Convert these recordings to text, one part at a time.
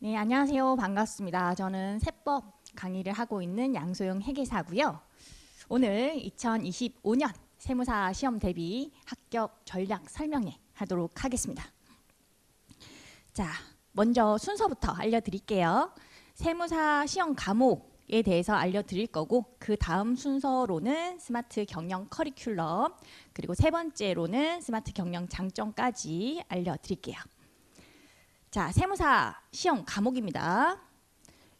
네, 안녕하세요. 반갑습니다. 저는 세법 강의를 하고 있는 양소영 회계사고요. 오늘 2025년 세무사 시험 대비 합격 전략 설명회 하도록 하겠습니다. 자, 먼저 순서부터 알려드릴게요. 세무사 시험 과목에 대해서 알려드릴 거고, 그 다음 순서로는 스마트 경영 커리큘럼, 그리고 세 번째로는 스마트 경영 장점까지 알려드릴게요. 자, 세무사 시험 과목입니다.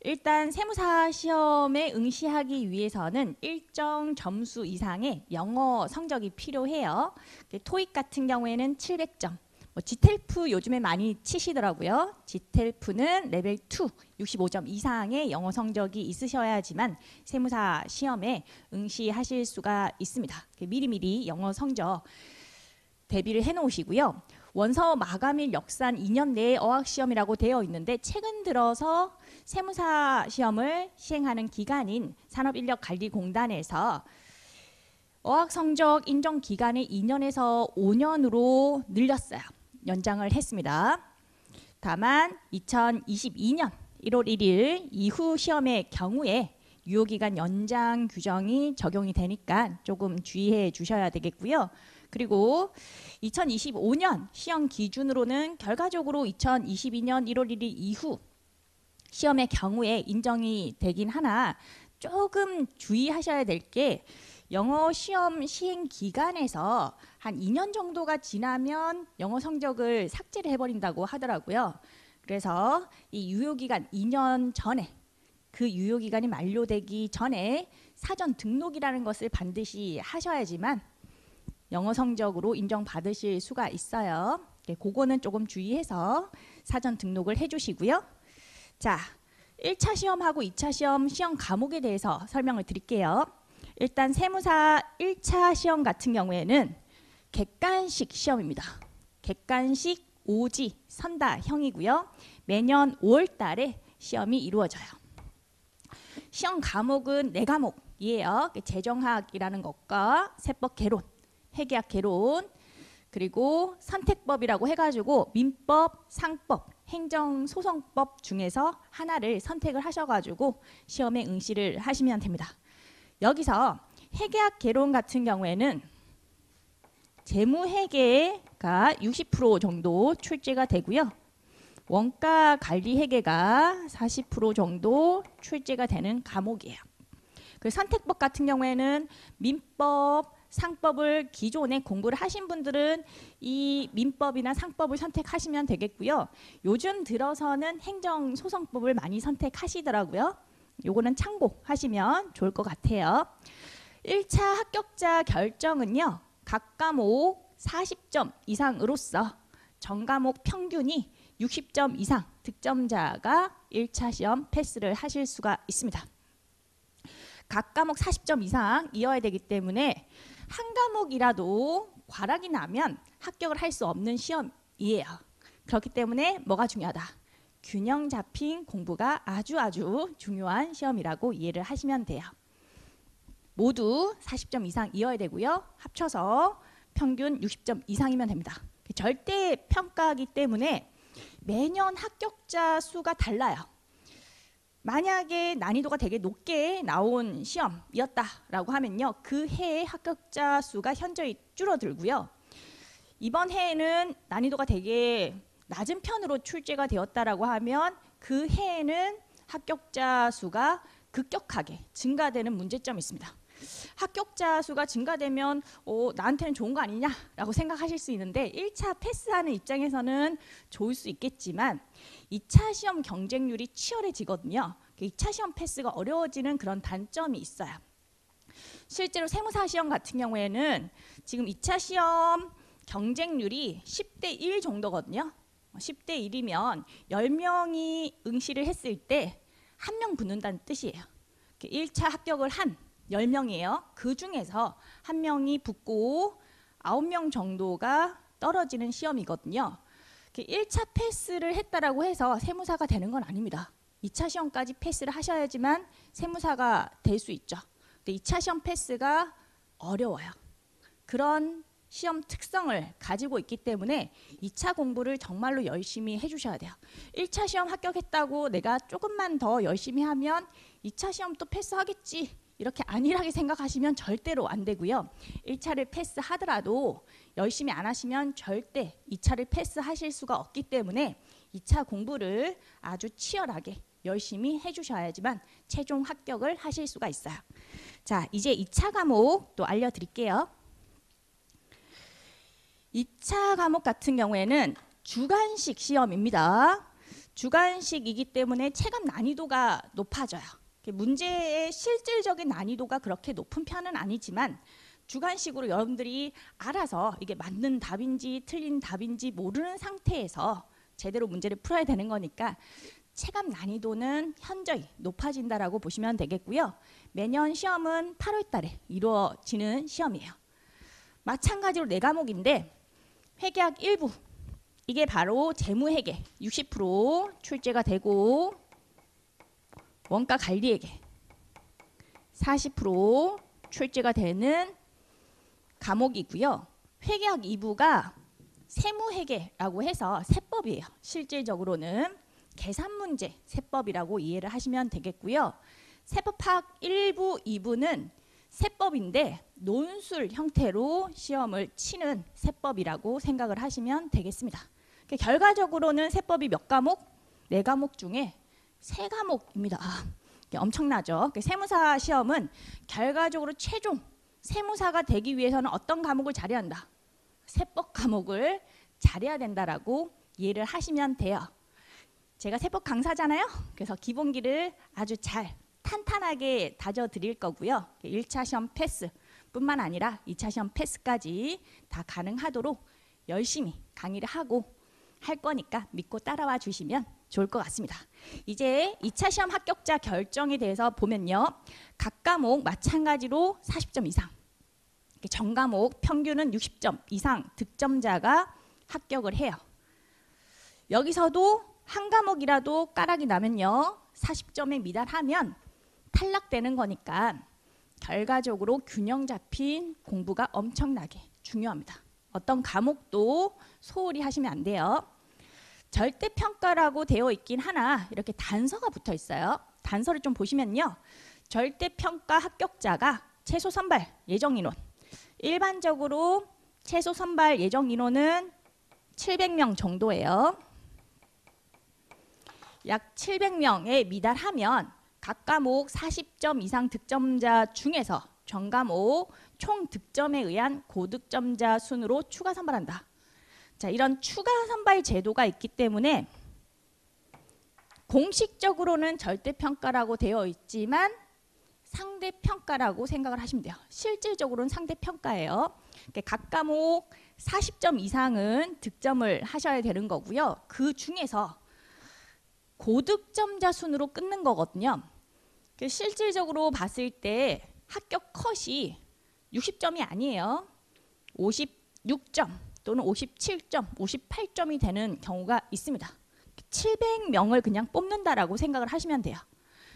일단 세무사 시험에 응시하기 위해서는 일정 점수 이상의 영어 성적이 필요해요. 토익 같은 경우에는 700점. 지텔프 요즘에 많이 치시더라고요. 지텔프는 레벨 2, 65점 이상의 영어 성적이 있으셔야지만 세무사 시험에 응시하실 수가 있습니다. 미리미리 영어 성적 대비를 해놓으시고요. 원서 마감일 역산 2년 내에 어학시험이라고 되어 있는데, 최근 들어서 세무사 시험을 시행하는 기관인 산업인력관리공단에서 어학성적 인정 기간을 2년에서 5년으로 늘렸어요. 연장을 했습니다. 다만 2022년 1월 1일 이후 시험의 경우에 유효기간 연장 규정이 적용이 되니까 조금 주의해 주셔야 되겠고요. 그리고 2025년 시험 기준으로는 결과적으로 2022년 1월 1일 이후 시험의 경우에 인정이 되긴 하나, 조금 주의하셔야 될 게 영어 시험 시행 기간에서 한 2년 정도가 지나면 영어 성적을 삭제를 해버린다고 하더라고요. 그래서 이 유효기간 2년 전에, 그 유효기간이 만료되기 전에 사전 등록이라는 것을 반드시 하셔야지만 영어 성적으로 인정받으실 수가 있어요. 그거는 조금 주의해서 사전 등록을 해주시고요. 자, 1차 시험하고 2차 시험 과목에 대해서 설명을 드릴게요. 일단 세무사 1차 시험 같은 경우에는 객관식 시험입니다. 객관식 오지 선다형이고요. 매년 5월 달에 시험이 이루어져요. 시험 과목은 4과목이에요. 재정학이라는 것과 세법 개론, 회계학 개론, 그리고 선택법이라고 해가지고 민법, 상법, 행정소송법 중에서 하나를 선택을 하셔가지고 시험에 응시를 하시면 됩니다. 여기서 회계학 개론 같은 경우에는 재무회계가 60% 정도 출제가 되고요. 원가관리회계가 40% 정도 출제가 되는 과목이에요. 그 선택법 같은 경우에는 민법, 상법을 기존에 공부를 하신 분들은 이 민법이나 상법을 선택하시면 되겠고요. 요즘 들어서는 행정소송법을 많이 선택하시더라고요. 요거는 참고하시면 좋을 것 같아요. 1차 합격자 결정은요, 각 과목 40점 이상으로서 전 과목 평균이 60점 이상 득점자가 1차 시험 패스를 하실 수가 있습니다. 각 과목 40점 이상이어야 되기 때문에 한 과목이라도 과락이 나면 합격을 할 수 없는 시험이에요. 그렇기 때문에 뭐가 중요하다? 균형 잡힌 공부가 아주 중요한 시험이라고 이해를 하시면 돼요. 모두 40점 이상이어야 되고요. 합쳐서 평균 60점 이상이면 됩니다. 절대 평가이기 때문에 매년 합격자 수가 달라요. 만약에 난이도가 되게 높게 나온 시험이었다라고 하면요, 그 해의 합격자 수가 현저히 줄어들고요. 이번 해에는 난이도가 되게 낮은 편으로 출제가 되었다라고 하면 그 해에는 합격자 수가 급격하게 증가되는 문제점이 있습니다. 합격자 수가 증가되면 나한테는 좋은 거 아니냐라고 생각하실 수 있는데, 1차 패스하는 입장에서는 좋을 수 있겠지만 2차 시험 경쟁률이 치열해지거든요. 2차 시험 패스가 어려워지는 그런 단점이 있어요. 실제로 세무사 시험 같은 경우에는 지금 2차 시험 경쟁률이 10대 1 정도거든요. 10대 1이면 10명이 응시를 했을 때 1명 붙는다는 뜻이에요. 1차 합격을 한 10명이에요. 그 중에서 1명이 붙고 9명 정도가 떨어지는 시험이거든요. 1차 패스를 했다라고 해서 세무사가 되는 건 아닙니다. 2차 시험까지 패스를 하셔야지만 세무사가 될 수 있죠. 근데 2차 시험 패스가 어려워요. 그런 시험 특성을 가지고 있기 때문에 2차 공부를 정말로 열심히 해주셔야 돼요. 1차 시험 합격했다고 내가 조금만 더 열심히 하면 2차 시험 또 패스하겠지, 이렇게 안일하게 생각하시면 절대로 안 되고요. 1차를 패스하더라도 열심히 안 하시면 절대 2차를 패스하실 수가 없기 때문에 2차 공부를 아주 치열하게 열심히 해주셔야지만 최종 합격을 하실 수가 있어요. 자, 이제 2차 과목 또 알려드릴게요. 2차 과목 같은 경우에는 주관식 시험입니다. 주관식이기 때문에 체감 난이도가 높아져요. 문제의 실질적인 난이도가 그렇게 높은 편은 아니지만 주관식으로 여러분들이 알아서 이게 맞는 답인지 틀린 답인지 모르는 상태에서 제대로 문제를 풀어야 되는 거니까 체감 난이도는 현저히 높아진다라고 보시면 되겠고요. 매년 시험은 8월 달에 이루어지는 시험이에요. 마찬가지로 4과목인데 회계학 일부, 이게 바로 재무회계 60% 출제가 되고 원가 관리회계 40% 출제가 되는 과목이고요. 회계학 2부가 세무회계라고 해서 세법이에요. 실질적으로는 계산문제 세법이라고 이해를 하시면 되겠고요. 세법학 1부, 2부는 세법인데 논술 형태로 시험을 치는 세법이라고 생각을 하시면 되겠습니다. 결과적으로는 세법이 몇 과목? 4과목 중에 3과목입니다. 엄청나죠? 세무사 시험은 결과적으로 최종 세무사가 되기 위해서는 어떤 과목을 잘해야 한다? 세법 과목을 잘해야 된다라고 이해를 하시면 돼요. 제가 세법 강사잖아요. 그래서 기본기를 아주 잘 탄탄하게 다져드릴 거고요. 1차 시험 패스뿐만 아니라 2차 시험 패스까지 다 가능하도록 열심히 강의를 하고 할 거니까 믿고 따라와 주시면 좋을 것 같습니다. 이제 2차 시험 합격자 결정에 대해서 보면요. 각 과목 마찬가지로 40점 이상, 전 과목 평균은 60점 이상 득점자가 합격을 해요. 여기서도 한 과목이라도 까락이 나면요. 40점에 미달하면 탈락되는 거니까 결과적으로 균형 잡힌 공부가 엄청나게 중요합니다. 어떤 과목도 소홀히 하시면 안 돼요. 절대평가라고 되어 있긴 하나 이렇게 단서가 붙어 있어요. 단서를 좀 보시면요. 절대평가 합격자가 최소 선발 예정인원, 일반적으로 최소 선발 예정인원은 700명 정도예요. 약 700명에 미달하면 각 과목 40점 이상 득점자 중에서 전 과목 총 득점에 의한 고득점자 순으로 추가 선발한다. 자, 이런 추가 선발 제도가 있기 때문에 공식적으로는 절대평가라고 되어 있지만 상대평가라고 생각을 하시면 돼요. 실질적으로는 상대평가예요. 각 과목 40점 이상은 득점을 하셔야 되는 거고요. 그 중에서 고득점자 순으로 끊는 거거든요. 실질적으로 봤을 때 합격 컷이 60점이 아니에요. 56점 또는 57점, 58점이 되는 경우가 있습니다. 700명을 그냥 뽑는다라고 생각을 하시면 돼요.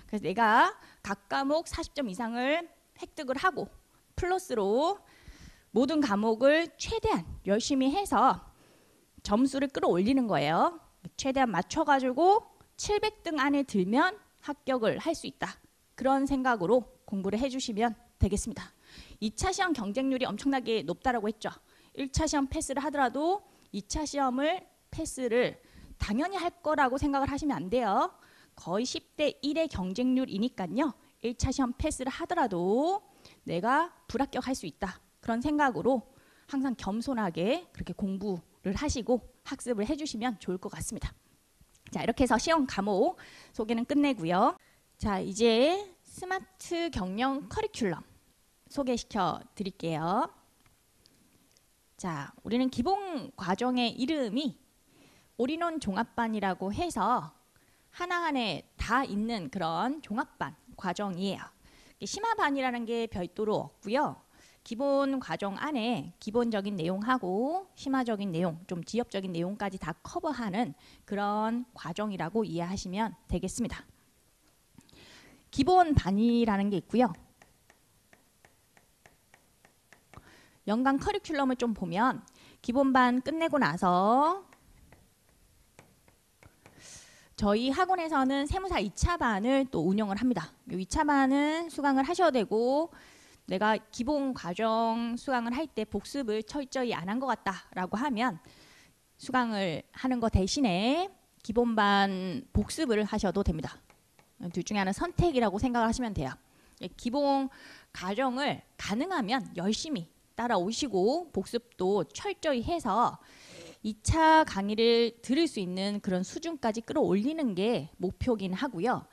그래서 내가 각 과목 40점 이상을 획득을 하고 플러스로 모든 과목을 최대한 열심히 해서 점수를 끌어올리는 거예요. 최대한 맞춰가지고 700등 안에 들면 합격을 할 수 있다. 그런 생각으로 공부를 해주시면 되겠습니다. 2차 시험 경쟁률이 엄청나게 높다라고 했죠. 1차 시험 패스를 하더라도 2차 시험을 패스를 당연히 할 거라고 생각을 하시면 안 돼요. 거의 10대 1의 경쟁률이니까요. 1차 시험 패스를 하더라도 내가 불합격할 수 있다. 그런 생각으로 항상 겸손하게 그렇게 공부를 하시고 학습을 해주시면 좋을 것 같습니다. 자, 이렇게 해서 시험 과목 소개는 끝내고요. 자, 이제 스마트 경영 커리큘럼 소개시켜 드릴게요. 자, 우리는 기본 과정의 이름이 올인원 종합반이라고 해서 하나하나 다 있는 그런 종합반 과정이에요. 심화반이라는 게 별도로 없고요. 기본 과정 안에 기본적인 내용하고 심화적인 내용, 좀 지역적인 내용까지 다 커버하는 그런 과정이라고 이해하시면 되겠습니다. 기본반이라는 게 있고요. 연간 커리큘럼을 좀 보면 기본반 끝내고 나서 저희 학원에서는 세무사 2차반을 또 운영을 합니다. 이 2차반은 수강을 하셔야 되고 내가 기본 과정 수강을 할 때 복습을 철저히 안 한 것 같다라고 하면 수강을 하는 것 대신에 기본반 복습을 하셔도 됩니다. 둘 중에 하나 선택이라고 생각을 하시면 돼요. 기본 과정을 가능하면 열심히 따라오시고 복습도 철저히 해서 2차 강의를 들을 수 있는 그런 수준까지 끌어올리는 게 목표긴 하고요.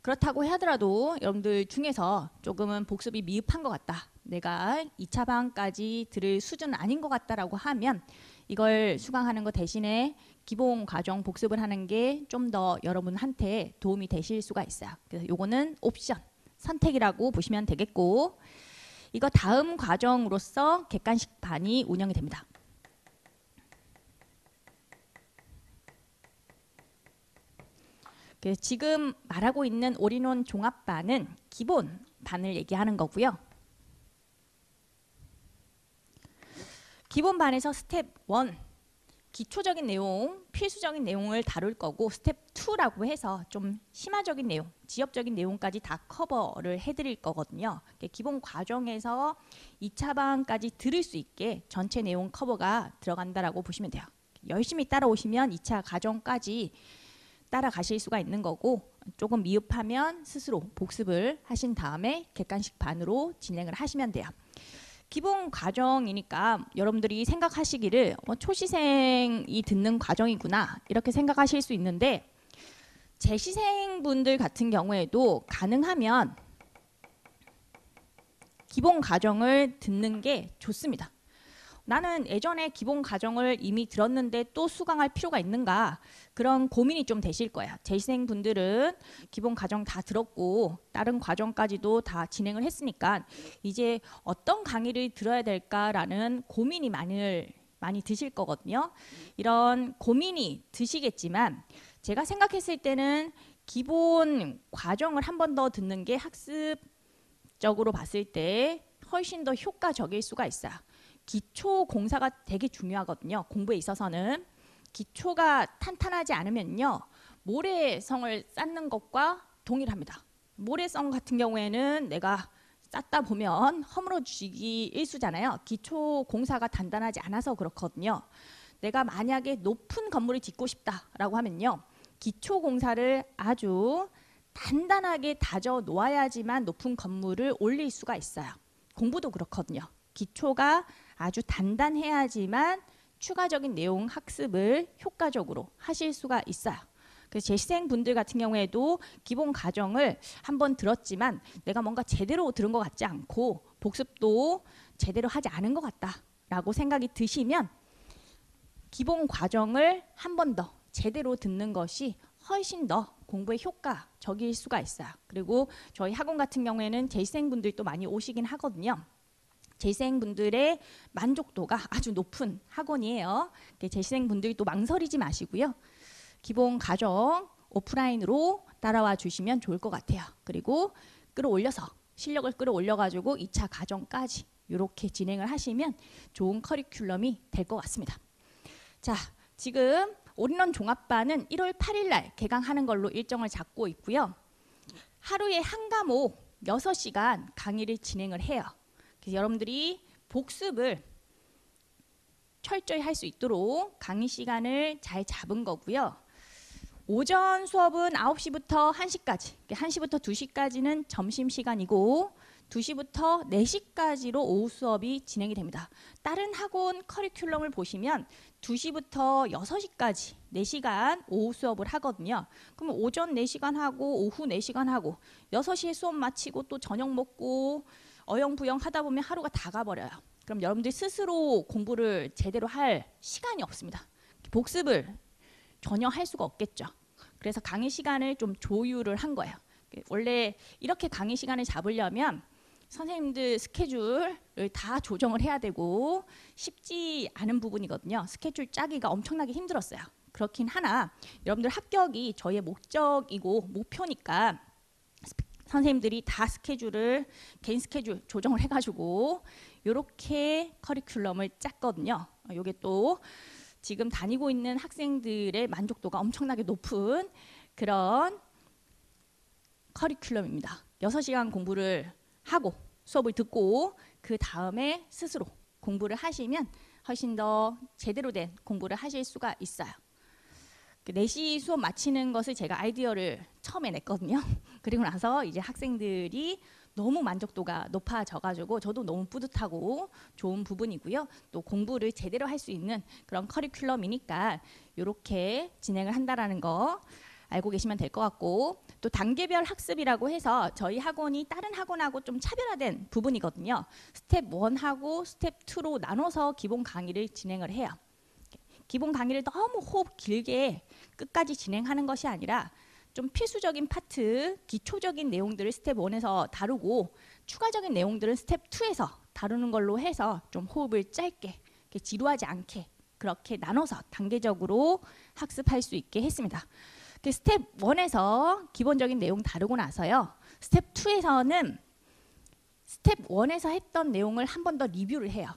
그렇다고 하더라도 여러분들 중에서 조금은 복습이 미흡한 것 같다. 내가 2차 반까지 들을 수준은 아닌 것 같다라고 하면 이걸 수강하는 것 대신에 기본 과정 복습을 하는 게 좀 더 여러분한테 도움이 되실 수가 있어요. 그래서 요거는 옵션, 선택이라고 보시면 되겠고 이거 다음 과정으로서 객관식 반이 운영이 됩니다. 지금 말하고 있는 올인원 종합반은 기본 반을 얘기하는 거고요. 기본 반에서 스텝 1 기초적인 내용, 필수적인 내용을 다룰 거고 스텝 2라고 해서 좀 심화적인 내용, 지엽적인 내용까지 다 커버를 해드릴 거거든요. 기본 과정에서 2차 반까지 들을 수 있게 전체 내용 커버가 들어간다라고 보시면 돼요. 열심히 따라오시면 2차 과정까지 따라가실 수가 있는 거고 조금 미흡하면 스스로 복습을 하신 다음에 객관식 반으로 진행을 하시면 돼요. 기본 과정이니까 여러분들이 생각하시기를 초시생이 듣는 과정이구나 이렇게 생각하실 수 있는데 재시생분들 같은 경우에도 가능하면 기본 과정을 듣는 게 좋습니다. 나는 예전에 기본 과정을 이미 들었는데 또 수강할 필요가 있는가 그런 고민이 좀 되실 거예요. 재시생분들은 기본 과정 다 들었고 다른 과정까지도 다 진행을 했으니까 이제 어떤 강의를 들어야 될까라는 고민이 많이 드실 거거든요. 이런 고민이 드시겠지만 제가 생각했을 때는 기본 과정을 한 번 더 듣는 게 학습적으로 봤을 때 훨씬 더 효과적일 수가 있어요. 기초 공사가 되게 중요하거든요. 공부에 있어서는 기초가 탄탄하지 않으면요 모래성을 쌓는 것과 동일합니다. 모래성 같은 경우에는 내가 쌓다 보면 허물어지기 일쑤잖아요. 기초 공사가 단단하지 않아서 그렇거든요. 내가 만약에 높은 건물을 짓고 싶다라고 하면요 기초 공사를 아주 단단하게 다져 놓아야지만 높은 건물을 올릴 수가 있어요. 공부도 그렇거든요. 기초가 아주 단단해야지만 추가적인 내용 학습을 효과적으로 하실 수가 있어요. 그래서 재시생분들 같은 경우에도 기본 과정을 한번 들었지만 내가 뭔가 제대로 들은 것 같지 않고 복습도 제대로 하지 않은 것 같다라고 생각이 드시면 기본 과정을 한 번 더 제대로 듣는 것이 훨씬 더 공부에 효과적일 수가 있어요. 그리고 저희 학원 같은 경우에는 재시생분들도 많이 오시긴 하거든요. 재시생분들의 만족도가 아주 높은 학원이에요. 재시생분들이 또 망설이지 마시고요. 기본 과정 오프라인으로 따라와 주시면 좋을 것 같아요. 그리고 끌어올려서 실력을 끌어올려가지고 2차 과정까지 이렇게 진행을 하시면 좋은 커리큘럼이 될 것 같습니다. 자, 지금 올인원 종합반은 1월 8일 날 개강하는 걸로 일정을 잡고 있고요. 하루에 한 과목 6시간 강의를 진행을 해요. 그래서 여러분들이 복습을 철저히 할 수 있도록 강의 시간을 잘 잡은 거고요. 오전 수업은 9시부터 1시까지, 1시부터 2시까지는 점심시간이고 2시부터 4시까지로 오후 수업이 진행이 됩니다. 다른 학원 커리큘럼을 보시면 2시부터 6시까지 4시간 오후 수업을 하거든요. 그럼 오전 4시간 하고 오후 4시간 하고 6시에 수업 마치고 또 저녁 먹고 어영부영 하다 보면 하루가 다 가버려요. 그럼 여러분들이 스스로 공부를 제대로 할 시간이 없습니다. 복습을 전혀 할 수가 없겠죠. 그래서 강의 시간을 좀 조율을 한 거예요. 원래 이렇게 강의 시간을 잡으려면 선생님들 스케줄을 다 조정을 해야 되고 쉽지 않은 부분이거든요. 스케줄 짜기가 엄청나게 힘들었어요. 그렇긴 하나 여러분들 합격이 저희의 목적이고 목표니까 선생님들이 다 스케줄을 개인 스케줄 조정을 해가지고 이렇게 커리큘럼을 짰거든요. 이게 또 지금 다니고 있는 학생들의 만족도가 엄청나게 높은 그런 커리큘럼입니다. 6시간 공부를 하고 수업을 듣고 그 다음에 스스로 공부를 하시면 훨씬 더 제대로 된 공부를 하실 수가 있어요. 4시 수업 마치는 것을 제가 아이디어를 처음에 냈거든요. 그리고 나서 이제 학생들이 너무 만족도가 높아져가지고 저도 너무 뿌듯하고 좋은 부분이고요. 또 공부를 제대로 할 수 있는 그런 커리큘럼이니까 이렇게 진행을 한다라는 거 알고 계시면 될 것 같고, 또 단계별 학습이라고 해서 저희 학원이 다른 학원하고 좀 차별화된 부분이거든요. 스텝 1하고 스텝 2로 나눠서 기본 강의를 진행을 해요. 기본 강의를 너무 호흡 길게 끝까지 진행하는 것이 아니라 좀 필수적인 파트, 기초적인 내용들을 스텝 1에서 다루고 추가적인 내용들은 스텝 2에서 다루는 걸로 해서 좀 호흡을 짧게 지루하지 않게 그렇게 나눠서 단계적으로 학습할 수 있게 했습니다. 스텝 1에서 기본적인 내용 다루고 나서요. 스텝 2에서는 스텝 1에서 했던 내용을 한 번 더 리뷰를 해요.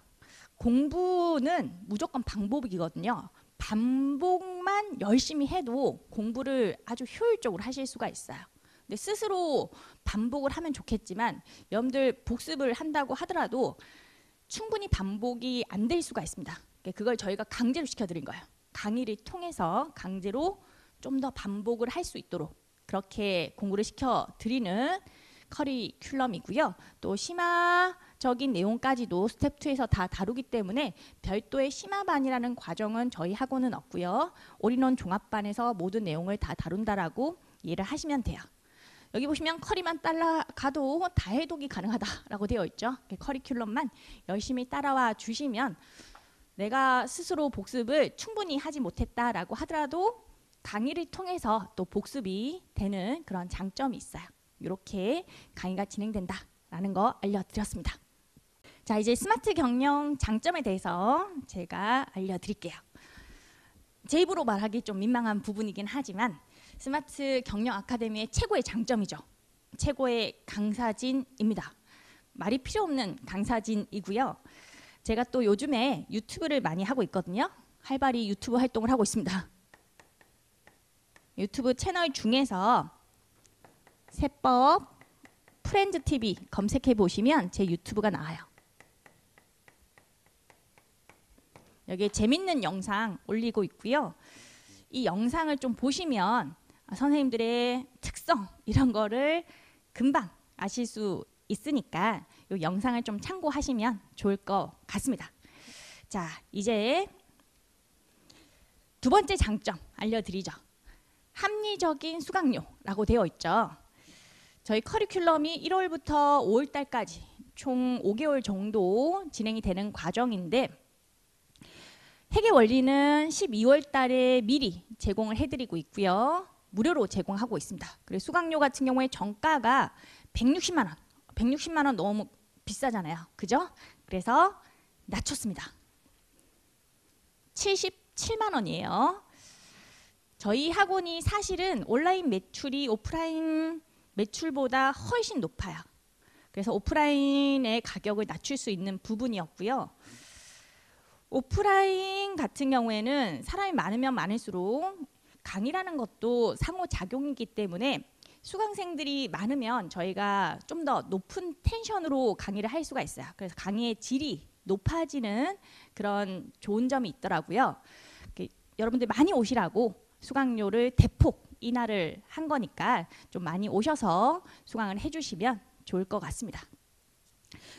공부는 무조건 반복이거든요. 반복만 열심히 해도 공부를 아주 효율적으로 하실 수가 있어요. 근데 스스로 반복을 하면 좋겠지만 여러분들 복습을 한다고 하더라도 충분히 반복이 안 될 수가 있습니다. 그걸 저희가 강제로 시켜드린 거예요. 강의를 통해서 강제로 좀 더 반복을 할 수 있도록 그렇게 공부를 시켜드리는 커리큘럼이고요. 또 심화적인 내용까지도 스텝 2에서 다 다루기 때문에 별도의 심화반이라는 과정은 저희 학원은 없고요. 올인원 종합반에서 모든 내용을 다 다룬다라고 이해를 하시면 돼요. 여기 보시면 커리만 따라가도 다 해독이 가능하다라고 되어 있죠. 커리큘럼만 열심히 따라와 주시면 내가 스스로 복습을 충분히 하지 못했다라고 하더라도 강의를 통해서 또 복습이 되는 그런 장점이 있어요. 이렇게 강의가 진행된다라는 거 알려드렸습니다. 자, 이제 스마트 경영 장점에 대해서 제가 알려드릴게요. 제 입으로 말하기 좀 민망한 부분이긴 하지만 스마트 경영 아카데미의 최고의 장점이죠. 최고의 강사진입니다. 말이 필요 없는 강사진이고요. 제가 또 요즘에 유튜브를 많이 하고 있거든요. 활발히 유튜브 활동을 하고 있습니다. 유튜브 채널 중에서 세법 프렌즈 TV 검색해 보시면 제 유튜브가 나와요. 여기에 재밌는 영상 올리고 있고요. 이 영상을 좀 보시면 선생님들의 특성 이런 거를 금방 아실 수 있으니까 이 영상을 좀 참고하시면 좋을 것 같습니다. 자, 이제 두 번째 장점 알려드리죠. 합리적인 수강료라고 되어 있죠. 저희 커리큘럼이 1월부터 5월달까지 총 5개월 정도 진행이 되는 과정인데 회계 원리는 12월 달에 미리 제공을 해드리고 있고요. 무료로 제공하고 있습니다. 그리고 수강료 같은 경우에 정가가 160만 원. 160만 원 너무 비싸잖아요. 그죠? 그래서 낮췄습니다. 77만 원이에요. 저희 학원이 사실은 온라인 매출이 오프라인 매출보다 훨씬 높아요. 그래서 오프라인의 가격을 낮출 수 있는 부분이었고요. 오프라인 같은 경우에는 사람이 많으면 많을수록 강의라는 것도 상호작용이기 때문에 수강생들이 많으면 저희가 좀 더 높은 텐션으로 강의를 할 수가 있어요. 그래서 강의의 질이 높아지는 그런 좋은 점이 있더라고요. 여러분들 많이 오시라고 수강료를 대폭 인하를 한 거니까 좀 많이 오셔서 수강을 해주시면 좋을 것 같습니다.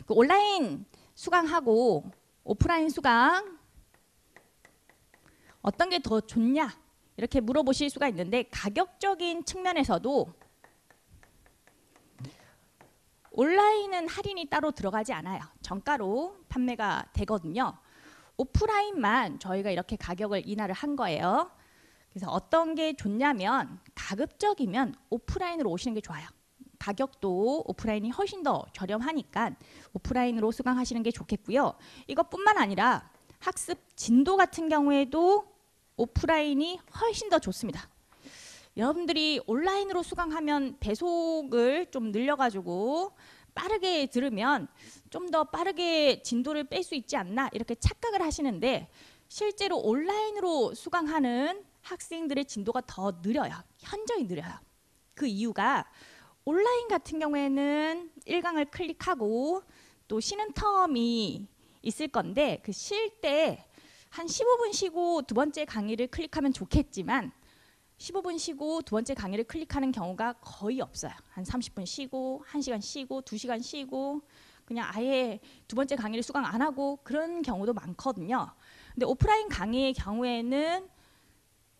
온라인 수강하고 오프라인 수강 어떤 게 더 좋냐 이렇게 물어보실 수가 있는데 가격적인 측면에서도 온라인은 할인이 따로 들어가지 않아요. 정가로 판매가 되거든요. 오프라인만 저희가 이렇게 가격을 인하를 한 거예요. 그래서 어떤 게 좋냐면 가급적이면 오프라인으로 오시는 게 좋아요. 가격도 오프라인이 훨씬 더 저렴하니까 오프라인으로 수강하시는 게 좋겠고요. 이것뿐만 아니라 학습 진도 같은 경우에도 오프라인이 훨씬 더 좋습니다. 여러분들이 온라인으로 수강하면 배속을 좀 늘려가지고 빠르게 들으면 좀 더 빠르게 진도를 뺄 수 있지 않나 이렇게 착각을 하시는데 실제로 온라인으로 수강하는 학생들의 진도가 더 느려요. 현저히 느려요. 그 이유가 온라인 같은 경우에는 1강을 클릭하고 또 쉬는 텀이 있을 건데 그 쉴 때 한 15분 쉬고 두 번째 강의를 클릭하면 좋겠지만 15분 쉬고 두 번째 강의를 클릭하는 경우가 거의 없어요. 한 30분 쉬고 1시간 쉬고 2시간 쉬고 그냥 아예 두 번째 강의를 수강 안 하고 그런 경우도 많거든요. 근데 오프라인 강의의 경우에는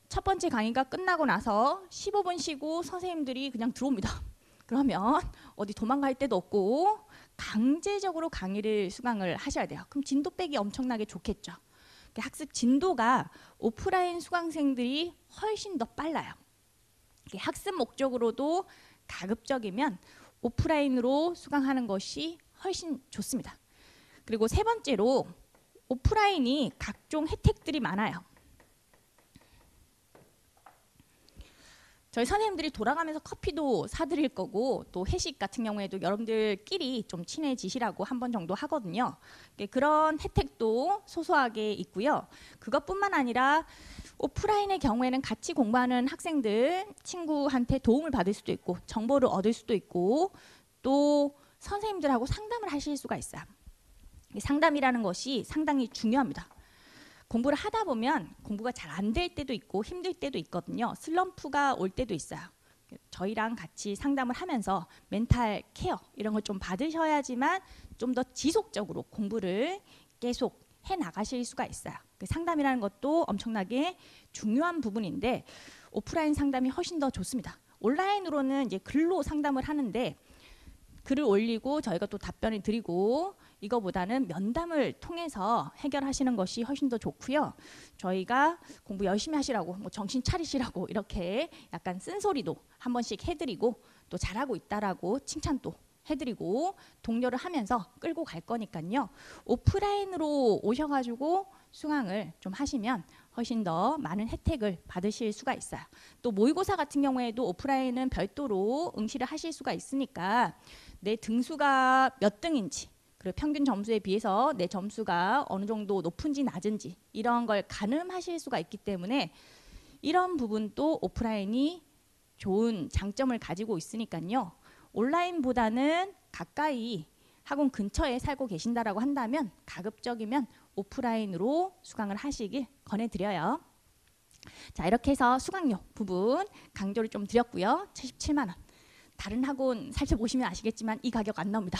첫 번째 강의가 끝나고 나서 15분 쉬고 선생님들이 그냥 들어옵니다. 그러면 어디 도망갈 데도 없고 강제적으로 강의를 수강을 하셔야 돼요. 그럼 진도 빼기 엄청나게 좋겠죠. 학습 진도가 오프라인 수강생들이 훨씬 더 빨라요. 학습 목적으로도 가급적이면 오프라인으로 수강하는 것이 훨씬 좋습니다. 그리고 세 번째로 오프라인이 각종 혜택들이 많아요. 저희 선생님들이 돌아가면서 커피도 사드릴 거고 또 회식 같은 경우에도 여러분들끼리 좀 친해지시라고 한 번 정도 하거든요. 그런 혜택도 소소하게 있고요. 그것뿐만 아니라 오프라인의 경우에는 같이 공부하는 학생들, 친구한테 도움을 받을 수도 있고 정보를 얻을 수도 있고 또 선생님들하고 상담을 하실 수가 있어요. 상담이라는 것이 상당히 중요합니다. 공부를 하다 보면 공부가 잘 안 될 때도 있고 힘들 때도 있거든요. 슬럼프가 올 때도 있어요. 저희랑 같이 상담을 하면서 멘탈 케어 이런 걸 좀 받으셔야지만 좀 더 지속적으로 공부를 계속 해 나가실 수가 있어요. 상담이라는 것도 엄청나게 중요한 부분인데 오프라인 상담이 훨씬 더 좋습니다. 온라인으로는 이제 글로 상담을 하는데 글을 올리고 저희가 또 답변을 드리고 이거보다는 면담을 통해서 해결하시는 것이 훨씬 더 좋고요. 저희가 공부 열심히 하시라고 뭐 정신 차리시라고 이렇게 약간 쓴소리도 한 번씩 해드리고 또 잘하고 있다라고 칭찬도 해드리고 독려를 하면서 끌고 갈 거니까요. 오프라인으로 오셔가지고 수강을 좀 하시면 훨씬 더 많은 혜택을 받으실 수가 있어요. 또 모의고사 같은 경우에도 오프라인은 별도로 응시를 하실 수가 있으니까 내 등수가 몇 등인지 그리고 평균 점수에 비해서 내 점수가 어느 정도 높은지 낮은지 이런 걸 가늠하실 수가 있기 때문에 이런 부분도 오프라인이 좋은 장점을 가지고 있으니까요. 온라인보다는 가까이 학원 근처에 살고 계신다라고 한다면 가급적이면 오프라인으로 수강을 하시길 권해드려요. 자, 이렇게 해서 수강료 부분 강조를 좀 드렸고요. 77만 원. 다른 학원 살펴보시면 아시겠지만 이 가격 안 나옵니다.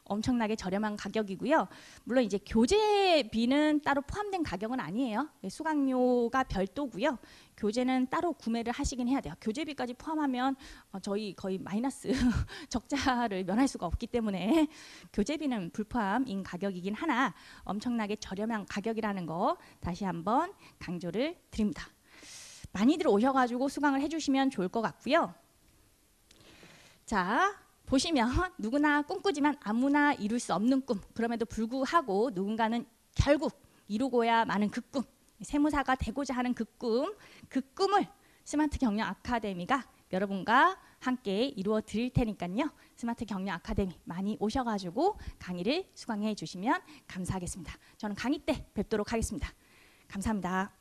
엄청나게 저렴한 가격이고요. 물론 이제 교재비는 따로 포함된 가격은 아니에요. 수강료가 별도고요. 교재는 따로 구매를 하시긴 해야 돼요. 교재비까지 포함하면 저희 거의 마이너스 적자를 면할 수가 없기 때문에 교재비는 불포함인 가격이긴 하나 엄청나게 저렴한 가격이라는 거 다시 한번 강조를 드립니다. 많이들 오셔가지고 수강을 해주시면 좋을 것 같고요. 자, 보시면 누구나 꿈꾸지만 아무나 이룰 수 없는 꿈, 그럼에도 불구하고 누군가는 결국 이루고야 마는 그 꿈, 세무사가 되고자 하는 그 꿈을 스마트 경영 아카데미가 여러분과 함께 이루어 드릴 테니까요. 스마트 경영 아카데미 많이 오셔가지고 강의를 수강해 주시면 감사하겠습니다. 저는 강의 때 뵙도록 하겠습니다. 감사합니다.